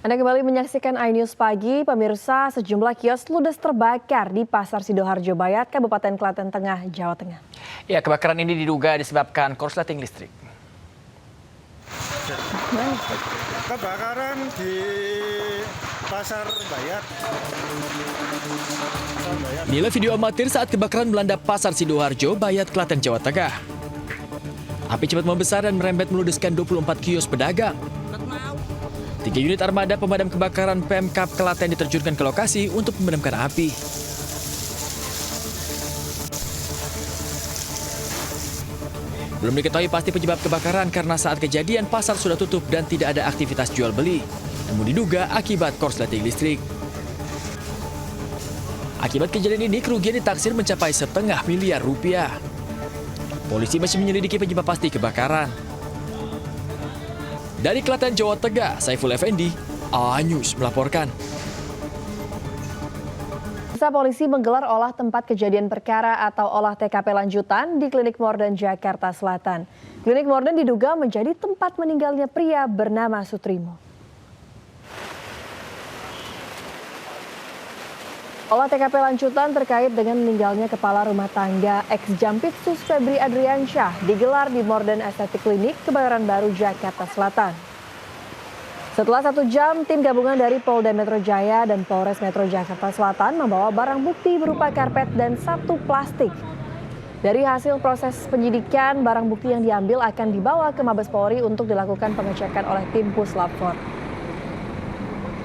Anda kembali menyaksikan iNews Pagi, pemirsa. Sejumlah kios ludes terbakar di Pasar Sidoarjo Bayat, Kabupaten Klaten Tengah, Jawa Tengah. Ya, kebakaran ini diduga disebabkan korsleting listrik. Kebakaran di Pasar Bayat. Inilah video amatir saat kebakaran melanda Pasar Sidoarjo Bayat, Klaten, Jawa Tengah. Api cepat membesar dan merembet meludeskan 24 kios pedagang. 3 unit armada pemadam kebakaran Pemkab Klaten diterjunkan ke lokasi untuk memadamkan api. Belum diketahui pasti penyebab kebakaran karena saat kejadian pasar sudah tutup dan tidak ada aktivitas jual beli. Namun diduga akibat korsleting listrik. Akibat kejadian ini kerugian ditaksir mencapai setengah miliar rupiah. Polisi masih menyelidiki penyebab pasti kebakaran. Dari Klaten, Jawa Tengah, Saiful Effendi, iNews melaporkan. Polisi menggelar olah tempat kejadian perkara atau olah TKP lanjutan di Klinik Morden, Jakarta Selatan. Klinik Morden diduga menjadi tempat meninggalnya pria bernama Sutrimo. Olah TKP lanjutan terkait dengan meninggalnya kepala rumah tangga ex-Jampitsus Febri Adriansyah digelar di Morden Estetik Klinik, Kebayoran Baru, Jakarta Selatan. Setelah 1 jam, tim gabungan dari Polda Metro Jaya dan Polres Metro Jakarta Selatan membawa barang bukti berupa karpet dan 1 plastik. Dari hasil proses penyidikan, barang bukti yang diambil akan dibawa ke Mabes Polri untuk dilakukan pengecekan oleh tim Puslap 4.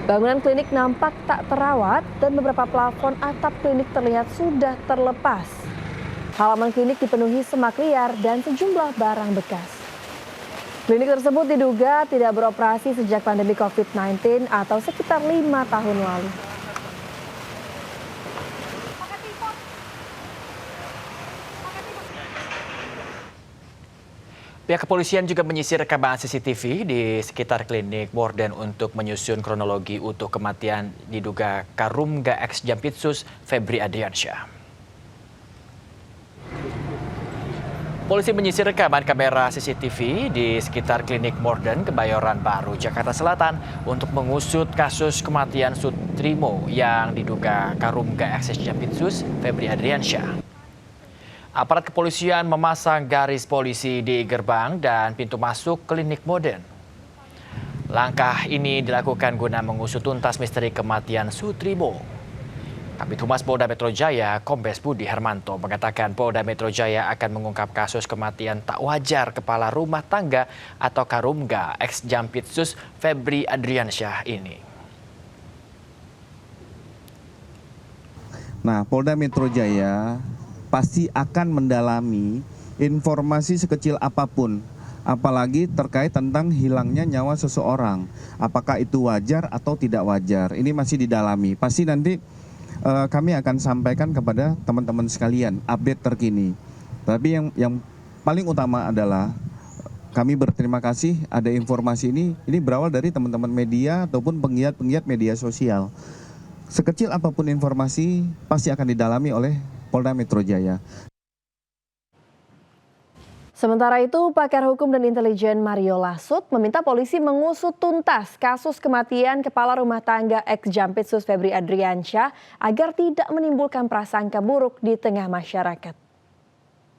Bangunan klinik nampak tak terawat dan beberapa plafon atap klinik terlihat sudah terlepas. Halaman klinik dipenuhi semak liar dan sejumlah barang bekas. Klinik tersebut diduga tidak beroperasi sejak pandemi COVID-19 atau sekitar 5 tahun lalu. Pihak kepolisian juga menyisir rekaman CCTV di sekitar klinik Morden untuk menyusun kronologi utuh kematian diduga Karumga ex-Jampitsus Febri Adriansyah. Polisi menyisir rekaman kamera CCTV di sekitar klinik Morden, Kebayoran Baru, Jakarta Selatan untuk mengusut kasus kematian Sutrimo yang diduga Karumga ex-Jampitsus Febri Adriansyah. Aparat kepolisian memasang garis polisi di gerbang dan pintu masuk klinik Morden. Langkah ini dilakukan guna mengusut tuntas misteri kematian Sutrimo. Kabid Humas Polda Metro Jaya, Kombes Budi Hermanto, mengatakan Polda Metro Jaya akan mengungkap kasus kematian tak wajar kepala rumah tangga atau Karumga ex-Jampitsus Febri Adriansyah ini. Nah, Polda Metro Jaya pasti akan mendalami informasi sekecil apapun, apalagi terkait tentang hilangnya nyawa seseorang. Apakah itu wajar atau tidak wajar? Ini masih didalami. Pasti nanti kami akan sampaikan kepada teman-teman sekalian update terkini. Tapi yang paling utama adalah kami berterima kasih ada informasi ini berawal dari teman-teman media ataupun penggiat-penggiat media sosial. Sekecil apapun informasi pasti akan didalami oleh Polda Metro Jaya. Sementara itu, pakar hukum dan intelijen Mario Lasut meminta polisi mengusut tuntas kasus kematian kepala rumah tangga ex-Jampitsus Febri Adriansyah agar tidak menimbulkan prasangka buruk di tengah masyarakat.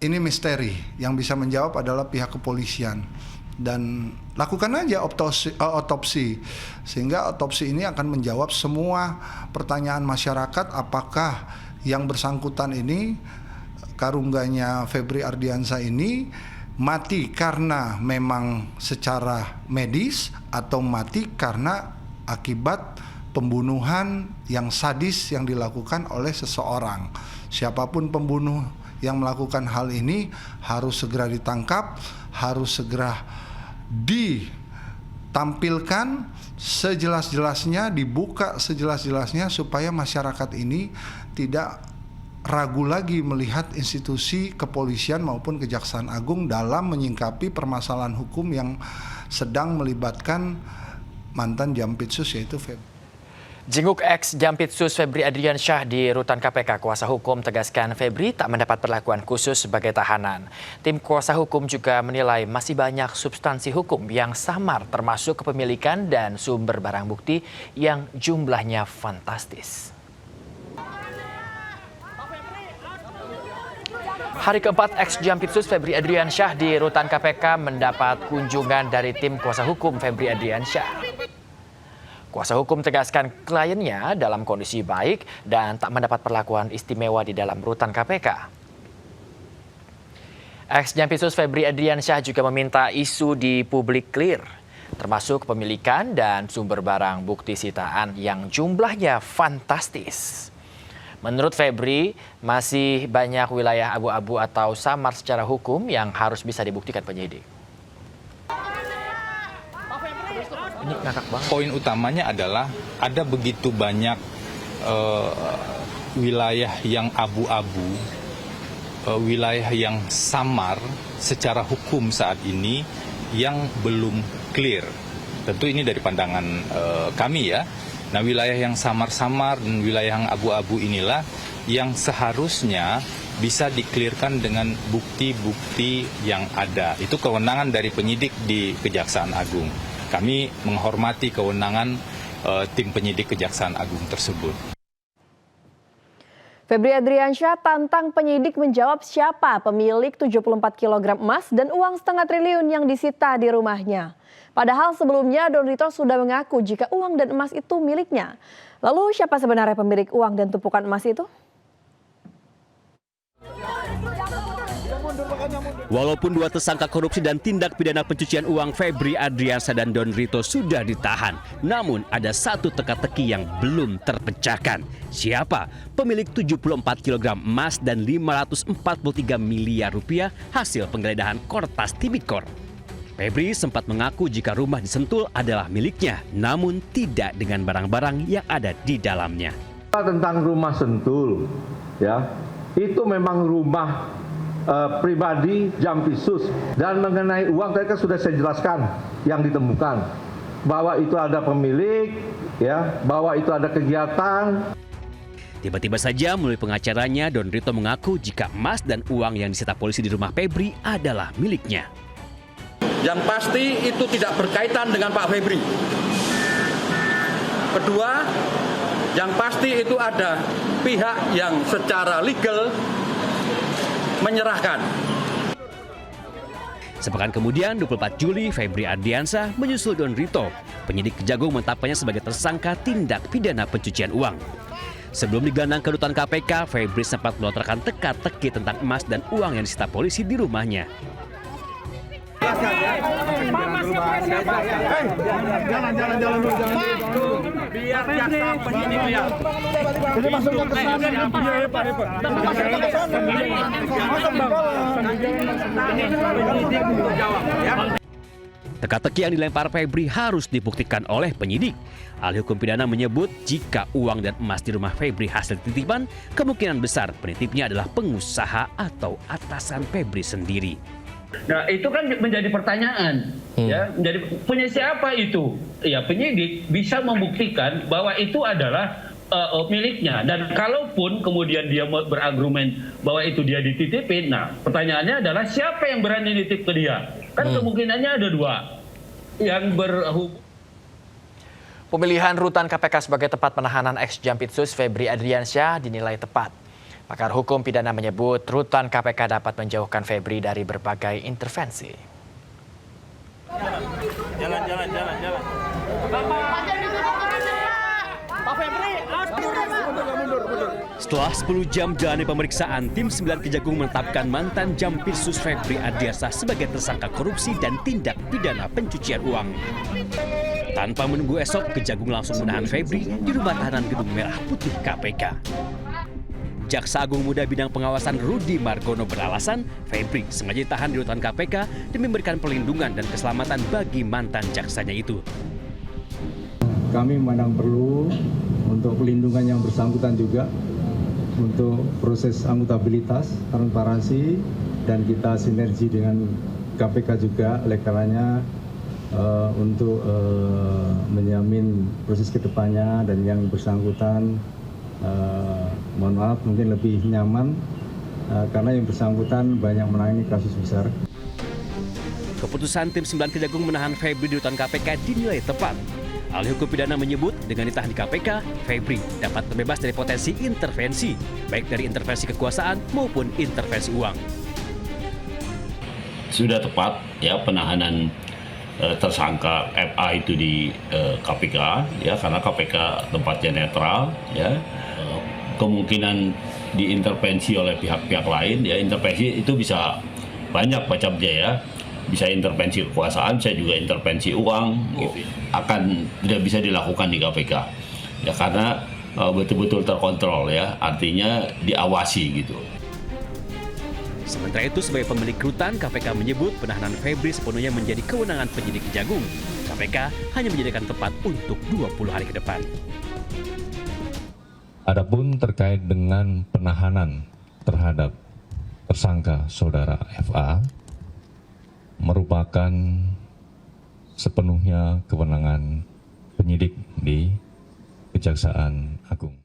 Ini misteri, yang bisa menjawab adalah pihak kepolisian. Dan lakukan aja otopsi, sehingga otopsi ini akan menjawab semua pertanyaan masyarakat apakah yang bersangkutan ini, Karungganya Febri Ardiansyah ini mati karena memang secara medis atau mati karena akibat pembunuhan yang sadis yang dilakukan oleh seseorang. Siapapun pembunuh yang melakukan hal ini harus segera ditangkap, harus segera ditampilkan sejelas-jelasnya, dibuka sejelas-jelasnya supaya masyarakat ini tidak ragu lagi melihat institusi kepolisian maupun Kejaksaan Agung dalam menyingkapi permasalahan hukum yang sedang melibatkan mantan Jampitsus yaitu Febri. Jenguk ex Jampitsus Febri Adriansyah di rutan KPK, kuasa hukum tegaskan Febri tak mendapat perlakuan khusus sebagai tahanan. Tim kuasa hukum juga menilai masih banyak substansi hukum yang samar termasuk kepemilikan dan sumber barang bukti yang jumlahnya fantastis. Hari keempat ex Jampitsus Febri Adriansyah di rutan KPK mendapat kunjungan dari tim kuasa hukum Febri Adriansyah. Kuasa hukum tegaskan kliennya dalam kondisi baik dan tak mendapat perlakuan istimewa di dalam rutan KPK. Ex-Jampitsus Febri Adriansyah juga meminta isu di publik clear, termasuk kepemilikan dan sumber barang bukti sitaan yang jumlahnya fantastis. Menurut Febri, masih banyak wilayah abu-abu atau samar secara hukum yang harus bisa dibuktikan penyidik. Poin utamanya adalah ada begitu banyak wilayah yang abu-abu, wilayah yang samar secara hukum saat ini yang belum clear. Tentu ini dari pandangan kami ya. Nah, wilayah yang samar-samar dan wilayah yang abu-abu inilah yang seharusnya bisa diklirkan dengan bukti-bukti yang ada. Itu kewenangan dari penyidik di Kejaksaan Agung. Kami menghormati kewenangan tim penyidik Kejaksaan Agung tersebut. Febri Adriansyah tantang penyidik menjawab siapa pemilik 74 kg emas dan uang setengah triliun yang disita di rumahnya. Padahal sebelumnya Don Rito sudah mengaku jika uang dan emas itu miliknya. Lalu siapa sebenarnya pemilik uang dan tumpukan emas itu? Walaupun dua tersangka korupsi dan tindak pidana pencucian uang Febri Adriansyah dan Don Rito sudah ditahan, namun ada satu teka-teki yang belum terpecahkan. Siapa pemilik 74 kg emas dan 543 miliar rupiah hasil penggeledahan Kortas Tipikor? Febri sempat mengaku jika rumah di Sentul adalah miliknya, namun tidak dengan barang-barang yang ada di dalamnya. Tentang rumah Sentul, ya, itu memang rumah pribadi Jampitsus, dan mengenai uang tadi kan sudah saya jelaskan yang ditemukan bahwa itu ada pemilik, ya, bahwa itu ada kegiatan. Tiba-tiba saja melalui pengacaranya Don Rito mengaku jika emas dan uang yang disita polisi di rumah Febri adalah miliknya. Yang pasti itu tidak berkaitan dengan Pak Febri. Kedua, yang pasti itu ada pihak yang secara legal menyerahkan. Sepekan kemudian, 24 Juli, Febri Adriansyah menyusul Don Rito. Penyidik Kejagung menetapkannya sebagai tersangka tindak pidana pencucian uang. Sebelum digelandang ke rutan KPK, Febri sempat melontarkan teka-teki tentang emas dan uang yang disita polisi di rumahnya. Jalan dulu. Biar jaksa penyidik lihat. Jadi masukkan ke sana. Teka-teki yang dilempar Febri harus dibuktikan oleh penyidik. Ahli hukum pidana menyebut jika uang dan emas di rumah Febri hasil titipan, kemungkinan besar penitipnya adalah pengusaha atau atasan Febri sendiri. Nah, itu kan menjadi pertanyaan, ya, menjadi punya siapa itu? Ya, penyidik bisa membuktikan bahwa itu adalah miliknya, dan kalaupun kemudian dia berargumen bahwa itu dia dititipin, nah pertanyaannya adalah siapa yang berani nitip ke dia? Kan kemungkinannya ada dua yang berhubung. Pemilihan rutan KPK sebagai tempat penahanan ex-Jampitsus Febri Adriansyah dinilai tepat. Pakar hukum pidana menyebut rutan KPK dapat menjauhkan Febri dari berbagai intervensi. Jalan. Setelah 10 jam jalani pemeriksaan, tim 9 Kejagung menetapkan mantan Jampitsus Febri Adriansyah sebagai tersangka korupsi dan tindak pidana pencucian uang. Tanpa menunggu esok, Kejagung langsung menahan Febri di rumah tahanan Gedung Merah Putih KPK. Jaksa Agung Muda Bidang Pengawasan Rudi Margono beralasan Febri sengaja ditahan di rutan KPK demi memberikan perlindungan dan keselamatan bagi mantan jaksanya itu. Kami memandang perlu untuk pelindungan yang bersangkutan juga, untuk proses akuntabilitas, transparansi, dan kita sinergi dengan KPK juga. Oleh karenanya untuk menjamin proses kedepannya dan yang bersangkutan mohon maaf mungkin lebih nyaman karena yang bersangkutan banyak menangani kasus besar. Keputusan tim 9 Kejagung menahan Febri di rutan KPK dinilai tepat. Ahli hukum pidana menyebut dengan ditahan di KPK, Febri dapat terbebas dari potensi intervensi, baik dari intervensi kekuasaan maupun intervensi uang. Sudah tepat ya penahanan tersangka FA itu di KPK ya, karena KPK tempatnya netral ya. Kemungkinan diintervensi oleh pihak-pihak lain ya, intervensi itu bisa banyak macamnya ya, bisa intervensi kekuasaan, bisa juga intervensi uang gitu. Akan tidak bisa dilakukan di KPK ya, karena betul-betul terkontrol ya, artinya diawasi gitu. Sementara itu, sebagai pemilik rutan, KPK menyebut penahanan Febri sepenuhnya menjadi kewenangan penyidik Kejagung. KPK hanya menjadikan tempat untuk 20 hari ke depan. Adapun terkait dengan penahanan terhadap tersangka saudara FA merupakan sepenuhnya kewenangan penyidik di Kejaksaan Agung.